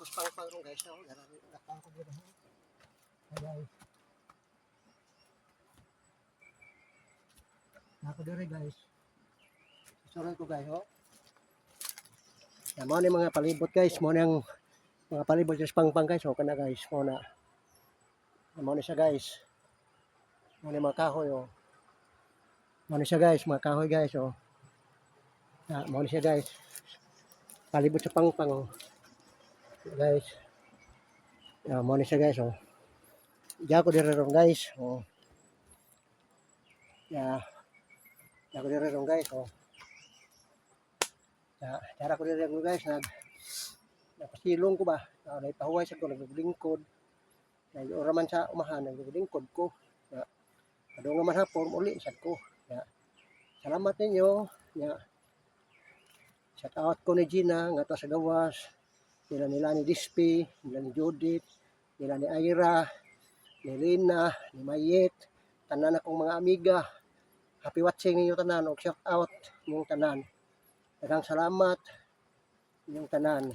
Tapos pang guys, oh, nakang ko dito. Guys. Nako dire guys. Susuran ko guys, oh. Yan mo ni mga palibot guys, mo nang mga palibot sa pang guys, oh kana guys, mo na. Mo ni siya guys. Mo ni mga kahoy, oh. Mo ni siya guys, mga kahoy guys, oh. Mo ni siya guys. Palibot sa pang oh. Guys. Mo ni siya guys, oh. Diya ko dire ron guys, oh. Diya ko dire ron guys, oh. Tara ko dire ron guys, napasilong ko ba? Naipahuway sa ko, naglingkod. Ora man sa umahan, naglingkod ko. Kadong naman hapon, uli sad ko. Salamat ninyo. Shout out ko ni Gina, nga to sa gawas. Nila ni Dispi, nila ni Judith, nila ni Ira, ni Lina, ni Mayet, tanan akong mga amiga. Happy watching ninyo tanan, o shout out yung tanan. Daghang salamat yung tanan.